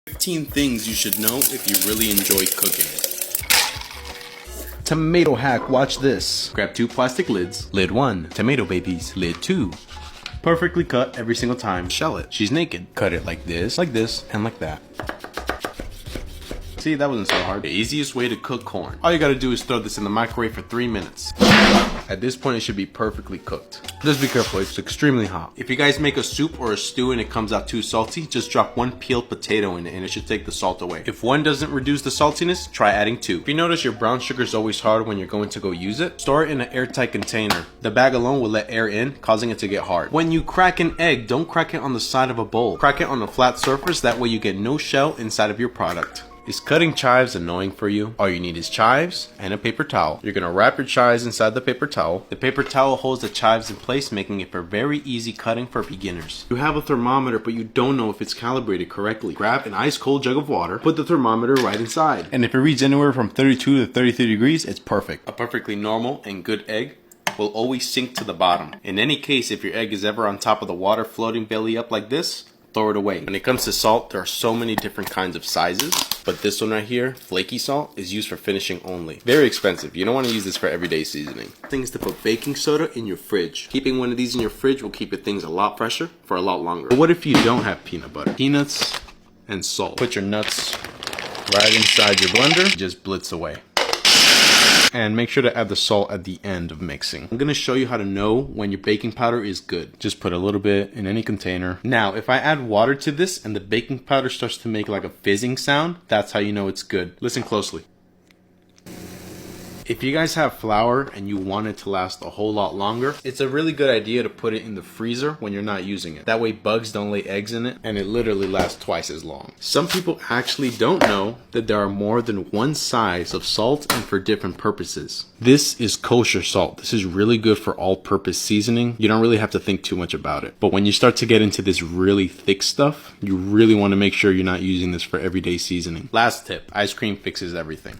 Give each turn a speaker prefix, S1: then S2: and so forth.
S1: 15 things you should know if you really enjoy cooking.
S2: Tomato hack, watch this. Grab 2 plastic lids. Lid 1, tomato babies. Lid 2. Perfectly cut every single time. Shell it. She's naked. Cut it like this, and like that. See, that wasn't so hard.
S1: The easiest way to cook corn.
S2: All you gotta do is throw this in the microwave for 3 minutes. At this point, it should be perfectly cooked. Just be careful, it's extremely hot.
S1: If you guys make a soup or a stew and it comes out too salty, just drop 1 peeled potato in it and it should take the salt away. If 1 doesn't reduce the saltiness, try adding 2. If you notice your brown sugar is always hard when you're going to go use it, store it in an airtight container. The bag alone will let air in, causing it to get hard. When you crack an egg, don't crack it on the side of a bowl. Crack it on a flat surface, that way you get no shell inside of your product. Is cutting chives annoying for you? All you need is chives and a paper towel. You're gonna wrap your chives inside the paper towel. The paper towel holds the chives in place, making it for very easy cutting for beginners. You have a thermometer, but you don't know if it's calibrated correctly. Grab an ice cold jug of water, put the thermometer right inside.
S2: And if it reads anywhere from 32 to 33 degrees, it's perfect.
S1: A perfectly normal and good egg will always sink to the bottom. In any case, if your egg is ever on top of the water floating belly up like this, throw it away. When it comes to salt, there are so many different kinds of sizes, but this one right here, flaky salt, is used for finishing only. Very expensive. You don't want to use this for everyday seasoning. Thing is to put baking soda in your fridge. Keeping one of these in your fridge will keep your things a lot fresher for a lot longer.
S2: But what if you don't have peanut butter?
S1: Peanuts and salt.
S2: Put your nuts right inside your blender. Just blitz away. And make sure to add the salt at the end of mixing.
S1: I'm gonna show you how to know when your baking powder is good.
S2: Just put a little bit in any container.
S1: Now, if I add water to this and the baking powder starts to make like a fizzing sound, that's how you know it's good. Listen closely. If you guys have flour and you want it to last a whole lot longer, it's a really good idea to put it in the freezer when you're not using it. That way bugs don't lay eggs in it and it literally lasts twice as long. Some people actually don't know that there are more than one size of salt and for different purposes. This is kosher salt. This is really good for all-purpose seasoning. You don't really have to think too much about it. But when you start to get into this really thick stuff, you really want to make sure you're not using this for everyday seasoning. Last tip, ice cream fixes everything.